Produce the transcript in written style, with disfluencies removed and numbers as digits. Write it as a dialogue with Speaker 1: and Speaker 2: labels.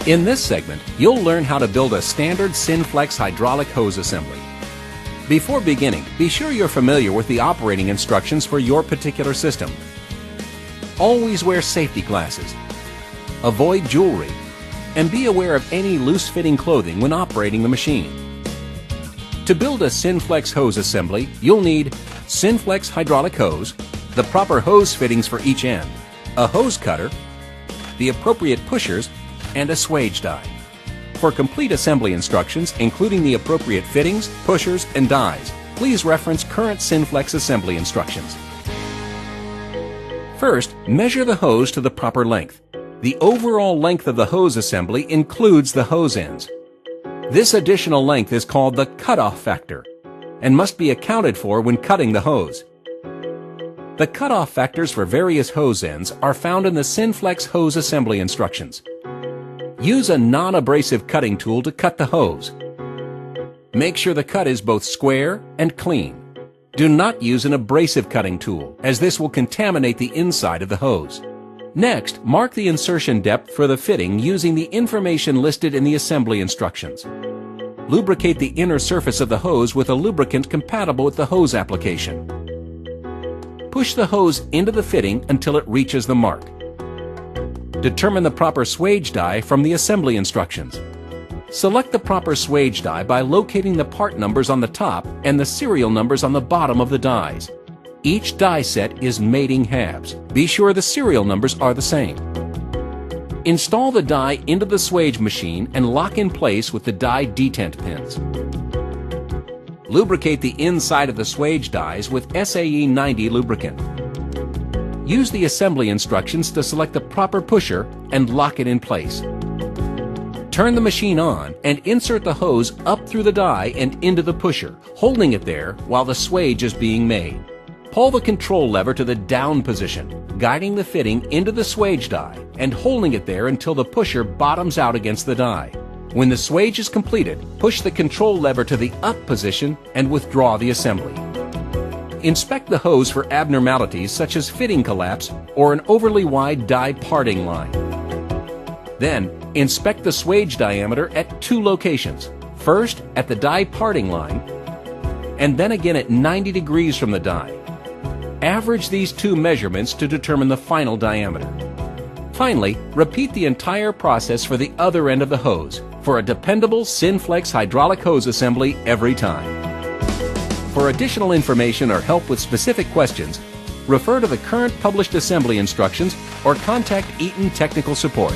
Speaker 1: In this segment, you'll learn how to build a standard Synflex hydraulic hose assembly. Before beginning, be sure you're familiar with the operating instructions for your particular system. Always wear safety glasses, avoid jewelry, and be aware of any loose-fitting clothing when operating the machine. To build a Synflex hose assembly, you'll need Synflex hydraulic hose, the proper hose fittings for each end, a hose cutter, the appropriate pushers, and a swage die. For complete assembly instructions, including the appropriate fittings, pushers, and dies, please reference current Synflex assembly instructions. First, measure the hose to the proper length. The overall length of the hose assembly includes the hose ends. This additional length is called the cutoff factor and must be accounted for when cutting the hose. The cutoff factors for various hose ends are found in the Synflex hose assembly instructions. Use a non-abrasive cutting tool to cut the hose. Make sure the cut is both square and clean. Do not use an abrasive cutting tool, as this will contaminate the inside of the hose. Next, mark the insertion depth for the fitting using the information listed in the assembly instructions. Lubricate the inner surface of the hose with a lubricant compatible with the hose application. Push the hose into the fitting until it reaches the mark. Determine the proper swage die from the assembly instructions. Select the proper swage die by locating the part numbers on the top and the serial numbers on the bottom of the dies. Each die set is mating halves. Be sure the serial numbers are the same. Install the die into the swage machine and lock in place with the die detent pins. Lubricate the inside of the swage dies with SAE 90 lubricant. Use the assembly instructions to select the proper pusher and lock it in place. Turn the machine on and insert the hose up through the die and into the pusher, holding it there while the swage is being made. Pull the control lever to the down position, guiding the fitting into the swage die and holding it there until the pusher bottoms out against the die. When the swage is completed, push the control lever to the up position and withdraw the assembly. Inspect the hose for abnormalities such as fitting collapse or an overly wide die parting line. Then, inspect the swage diameter at two locations. First, at the die parting line, and then again at 90 degrees from the die. Average these two measurements to determine the final diameter. Finally, repeat the entire process for the other end of the hose for a dependable Synflex hydraulic hose assembly every time. For additional information or help with specific questions, refer to the current published assembly instructions or contact Eaton Technical Support.